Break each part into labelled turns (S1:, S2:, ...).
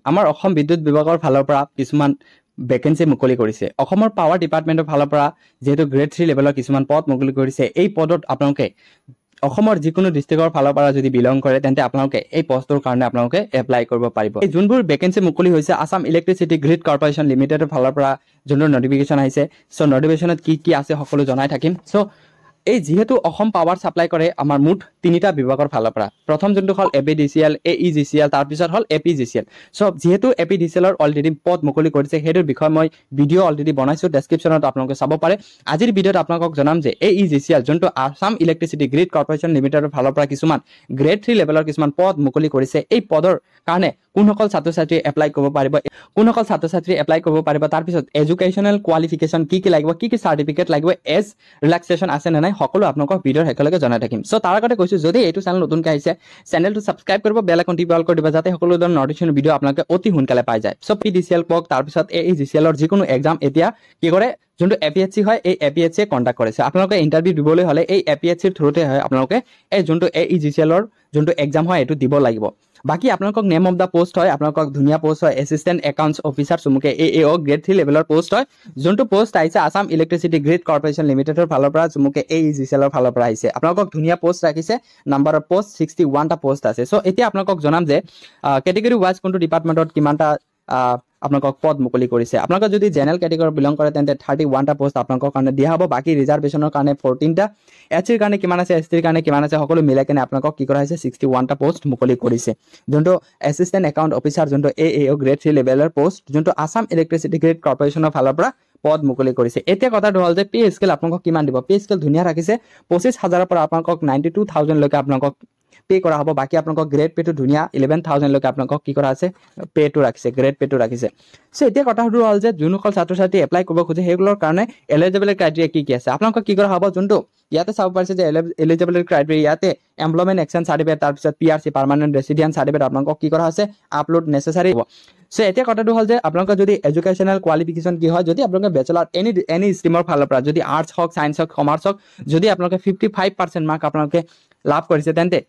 S1: আমাৰ অসম বিদ্যুৎ বিভাগৰ ফালৰ পৰা কিছুমান ভেকেঞ্চি মুকলি কৰিছে। অসমৰ পাৱাৰ ডিপাৰ্টমেণ্টৰ ফালৰ পৰা যেহেতু গ্ৰেড 3 লেভেলৰ কিছুমান পদ মুকলি কৰিছে, এই পদত আপোনালোকে অসমৰ যিকোনো ডিষ্ট্ৰিক্টৰ ফালৰ পৰা যদি বিলং কৰে তেন্তে আপোনালোকে এই পষ্টৰ কাৰণে আপোনালোকে এপ্লাই কৰিব পাৰিব। এই যোনবোৰ ভেকেঞ্চি মুকলি হৈছে আসাম ইলেক্ট্ৰিচিটি গ্ৰিড কৰ্পোৰেশ্যন লিমিটেডৰ ফালৰ পৰা যোনটো নটিফিকেশ্যন আহিছে, চ' নটিফিকেশ্যনত কি আছে সকলো জনাই থাকিম। চ' এই যেহেতু অসম পাৱাৰ সাপ্লাই কৰে আমাৰ মুঠ তিনিটা বিভাগৰ ফালৰ পৰা। প্ৰথম যোনটো হ'ল APDCL, AEGCL, তাৰপিছত হ'ল APGCL। চ' যেহেতু APDCLৰ অলৰেডি পদ মুকলি কৰিছে, সেইটোৰ বিষয়ে মই ভিডিঅ' অলৰেডি বনাইছোঁ, ডেছক্ৰিপশ্যনত আপোনালোকে চাব পাৰে। আজিৰ ভিডিঅ'ত আপোনালোকক জনাম যে AEGCL যোনটো আসাম ইলেক্ট্ৰিচিটি গ্ৰিড কৰ্পোৰেশ্যন লিমিটেডৰ ফালৰ পৰা কিছুমান গ্ৰেড 3 লেভেলৰ কিছুমান পদ মুকলি কৰিছে। এই পদৰ কাৰণে কোনসকল ছাত্ৰ ছাত্ৰী এপ্লাই কৰিব পাৰিব, তাৰপিছত এডুকেশ্যনেল কোৱালিফিকেশ্যন কি লাগিব, কি চাৰ্টিফিকেট লাগিব, এজ ৰিলেক্সেশ্যন আছে নে নাই, সকলো আপোনালোকক ভিডিঅ'ৰ একেলগে জনাই থাকিম। চ' তাৰ আগতে কৈছোঁ, যদি এইটো চেনেল নতুনকৈ আহিছে, চেনেলটো ছাবস্ক্ৰাইব কৰিব, বেল আইকন টিপি অল কৰি দিব, যাতে সকলো ধৰণৰ নটিফিকেশ্যন ভিডিঅ' আপোনালোকে অতি সোনকালে পাই যায়। চ' PDCL কওক, তাৰপিছত AEGCLৰ যিকোনো এক্সাম এতিয়া কি কৰে, যোনটো APSC হয়, এই APSCয়ে কণ্ডাক্ট কৰিছে। আপোনালোকে ইণ্টাৰভিউ দিবলৈ হ'লে এই APSCৰ থ্ৰুতে হয় আপোনালোকে এই যোনটো AEGCLৰ যোনটো এক্সাম হয় এইটো দিব লাগিব। বাকী আপোনালোকক নেম অফ দ্য পোষ্ট হয়, আপোনালোকক ধুনীয়া পোষ্ট হয়, এছিষ্টেণ্ট একাউণ্টছ অফিচাৰ চমুকে AAO গ্ৰেড 3 লেভেলৰ পোষ্ট হয়। যোনটো পোষ্ট আহিছে আসাম ইলেক্ট্ৰিচিটি গ্ৰিড কৰ্পোৰেশ্যন লিমিটেডৰ ফালৰ পৰা, চমুকে AEGCLৰ ফালৰ পৰা আহিছে। আপোনালোকক ধুনীয়া পোষ্ট ৰাখিছে, নাম্বাৰ অফ পোষ্ট 61টা পোষ্ট আছে। চ' এতিয়া আপোনালোকক জনাম যে কেটেগৰী ৱাইজ কোনটো ডিপাৰ্টমেণ্টত কিমানটা আপোনালোকক পদ মুকলি কৰিছে। আপোনালোকে যদি জেনেৰেল কেটেগৰী বিলং কৰে তেন্তে 31টা পোষ্ট আপোনালোকৰ কাৰণে দিয়া হ'ব। বাকী ৰিজাৰ্ভেশ্যনৰ কাৰণে 14টা, SCৰ কাৰণে কিমান আছে, STৰ কাৰণে কিমান আছে, সকলো মিলাই কেনে আপোনালোকক কি কৰা হৈছে 61টা পোষ্ট মুকলি কৰিছে। যোনটো এছিষ্টেণ্ট একাউণ্ট অফিচাৰ, যোনটো AAO গ্ৰেড 3 লেভেলৰ পোষ্ট, যোনটো আসাম ইলেক্ট্ৰিচিটি গ্ৰিড কৰ্পোৰেশ্যনৰ ফালৰ পৰা পদ মুকলি কৰিছে। এতিয়া কথাটো হ'ল যে পে স্কেল আপোনালোকক কিমান দিব। পে স্কেল ধুনীয়া ৰাখিছে, 25,000ৰ পৰা আপোনালোকক 92,000লৈকে আপোনালোকক পে কৰা হ'ব। বাকী আপোনালোকক গ্ৰেড পেটো ধুনীয়া 11,000লৈকে আপোনালোকক কি কৰা আছে, পেটো ৰাখিছে, গ্ৰেড পেটো ৰাখিছে। চ' এতিয়া কথাটো হ'ল যে যোনসকল ছাত্ৰ ছাত্ৰী এপ্লাই কৰিব খোজে সেইগুলোৰ কাৰণে এলিজিবিলিটি ক্ৰাইটেৰিয়া কি আছে আপোনালোকক কি কৰা হ'ব। যোনটো ইয়াতে চাব পাৰিছে যে এলিজিবিলিটি ক্ৰাইটেৰিয়া, ইয়াতে এমপ্লয়মেণ্ট এক্সচেঞ্জ চাৰ্টিফিকেট, তাৰপিছত PRC পাৰ্মানেণ্ট ৰেচিডেন্ট চাৰ্টিফিকেট আপোনালোকক কি কৰা আছে, আপলোড নেচেচাৰী হ'ব। চ' এতিয়া কথাটো হ'ল যে আপোনালোকৰ যদি এডুকেশ্যনেল কোৱালিফিকেশ্যন কি হয়, যদি আপোনালোকে বেচেলাৰ এনি ষ্ট্ৰীমৰ ফালৰ পৰা, যদি আৰ্টছ হওক, ছায়েন্স হওক, কমাৰ্চ হওক, যদি আপোনালোকে 55% মাৰ্ক আপোনালোকে লাভ কৰিছে তেন্তে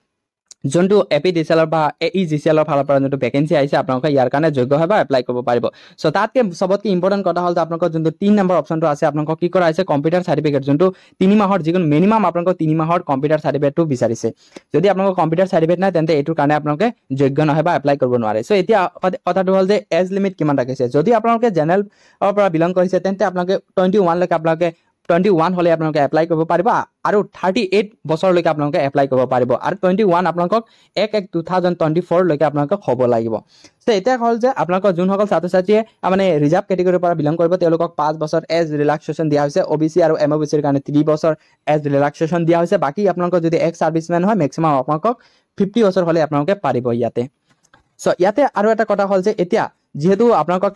S1: যোনটো APDCLৰ বা AEGCLৰ ফালৰ পৰা যোনটো ভেকেঞ্চি আহিছে আপোনালোকে ইয়াৰ কাৰণে যোগ্য হয় বা এপ্লাই কৰিব পাৰিব। চ' তাতকে চবতকে ইম্পৰ্টেণ্ট কথা হ'ল যে আপোনালোকৰ যোনটো 3 নম্বৰ অপশ্যনটো আছে, আপোনালোকক কি কৰা হৈছে, কম্পিউটাৰ চাৰ্টিফিকেট, যোনটো 3 মাহৰ যিকোনো মিনিমাম আপোনালোকৰ 3 মাহৰ কম্পিউটাৰ চাৰ্টিফিকেটটো বিচাৰিছে। যদি আপোনালোকৰ কম্পিউটাৰ চাৰ্টিফিকেট নাই তেন্তে এইটোৰ কাৰণে আপোনালোকে যোগ্য নহয় বা এপ্লাই কৰিব নোৱাৰে। চ' এতিয়া কথাটো হ'ল যে এজ লিমিট কিমান ৰাখিছে। যদি আপোনালোকে জেনেৰেলৰ পৰা বিলং কৰিছে তেন্তে আপোনালোকে 21লৈকে আপোনালোকে 21 হ'লে আপোনালোকে এপ্লাই কৰিব পাৰিব, আৰু 38 বছৰলৈকে আপোনালোকে এপ্লাই কৰিব পাৰিব, আৰু 21 আপোনালোকক 1/1/2024লৈকে আপোনালোকক হ'ব লাগিব। চ' এতিয়া হ'ল যে আপোনালোকৰ যোনসকল ছাত্ৰ ছাত্ৰীয়ে মানে ৰিজাৰ্ভ কেটেগৰীৰ পৰা বিলং কৰিব তেওঁলোকক 5 বছৰ এজ ৰিলেক্সেশ্যন দিয়া হৈছে। OBC আৰু MOBCৰ কাৰণে 3 বছৰ এজ ৰিলেক্সেশ্যন দিয়া হৈছে। বাকী আপোনালোকৰ যদি এক্স ছাৰ্ভিচমেন হয় মেক্সিমাম আপোনালোকক 50 বছৰ হ'লে আপোনালোকে পাৰিব ইয়াতে। চ' ইয়াতে আৰু এটা কথা হ'ল যে এতিয়া যেহেতু আপোনালোকক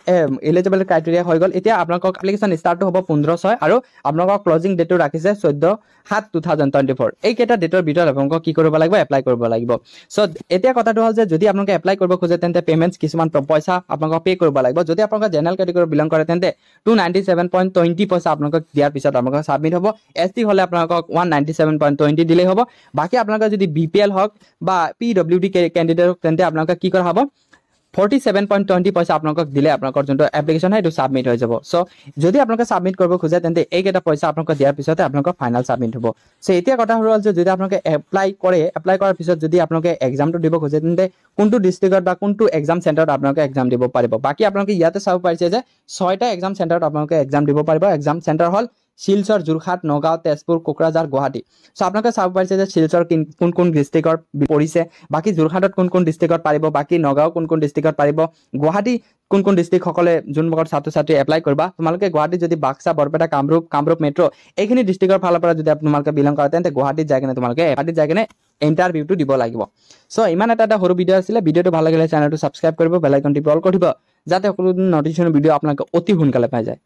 S1: এলিজিবল ক্ৰাইটেৰিয়া হৈ গ'ল, এতিয়া আপোনালোকক এপ্লিকেশ্যন ষ্টাৰ্টটো হ'ব 15/6 আৰু আপোনালোকক ক্লজিং ডেটটো ৰাখিছে 14/7/2024। এইকেইটা ডেটৰ ভিতৰত আপোনালোকক কি কৰিব লাগিব, এপ্লাই কৰিব লাগিব। চ' এতিয়া কথাটো হ'ল যে যদি আপোনালোকে এপ্লাই কৰিব খোজে তেন্তে পেমেণ্টছ কিছুমান পইচা আপোনালোকক পে' কৰিব লাগিব। যদি আপোনালোকে জেনেৰেল কেটেগৰী বিলং কৰে তেন্তে 297.20 পইচা আপোনালোকক দিয়াৰ পিছত আপোনালোকক ছাবমিট হ'ব। ST হ'লে আপোনালোকক 197.20 দিলেই হ'ব। বাকী আপোনালোকে যদি BPL হওক বা PWD কেণ্ডিডেট হওক তেন্তে আপোনালোকে কি কৰা হ'ব, 47.20 পইচা আপোনালোকক দিলে আপোনালোকৰ যোনটো এপ্লিকেশ্যন হয় এইটো ছাবমিট হৈ যাব। চ' যদি আপোনালোকে ছাবমিট কৰিব খোজে তেন্তে এইকেইটা পইচা আপোনালোকে দিয়াৰ পিছতে আপোনালোকৰ ফাইনেল ছাবমিট হ'ব। চ' এতিয়া কথা হ'ল যে যদি আপোনালোকে এপ্লাই কৰাৰ পিছত যদি আপোনালোকে এক্সামটো দিব খোজে তেন্তে কোনটো ডিষ্ট্ৰিক্টত বা কোনটো এক্সাম চেণ্টাৰত আপোনালোকে এক্সাম দিব পাৰিব। বাকী আপোনালোকে ইয়াতে চাব পাৰিছে যে 6টা এক্সাম চেণ্টাৰত আপোনালোকে এক্সাম দিব পাৰিব। এক্সাম চেণ্টাৰ হ'ল শিলচৰ, যোৰহাট, নগাঁও, তেজপুৰ, কোকৰাঝাৰ, গুৱাহাটী। চ' আপোনালোকে চাব পাৰিছে যে শিলচৰ কোন ডিষ্ট্ৰিক্টত পৰিছে, বাকী যোৰহাটত কোন ডিষ্ট্ৰিক্টত পাৰিব, বাকী নগাঁও কোন ডিষ্ট্ৰিক্টত পাৰিব, গুৱাহাটী কোন ডিষ্ট্ৰিক্টসকলে যোনবোৰ ছাত্ৰ ছাত্ৰী এপ্লাই কৰিবা, তোমালোকে গুৱাহাটীত যদি বাক্সা, বৰপেটা, কামৰূপ মেট্ৰ' এইখিনি ডিষ্ট্ৰিক্টৰ ফালৰ পৰা যদি তোমালোকে বিলং কৰা তেন্তে গুৱাহাটীত যাই কেনে ইণ্টাৰভিউটো দিব লাগিব। চ' ইমান এটা সৰু ভিডিঅ' আছিলে। ভিডিঅ'টো ভাল লাগিলে চেনেলটো ছাবস্ক্ৰাইব কৰিব, বেল আইকন টিপি অল কৰি দিব, যাতে সকলো নটিফিকেশ্যন ভিডিঅ' আপোনালোকে অতি সোনকালে পাই যায়।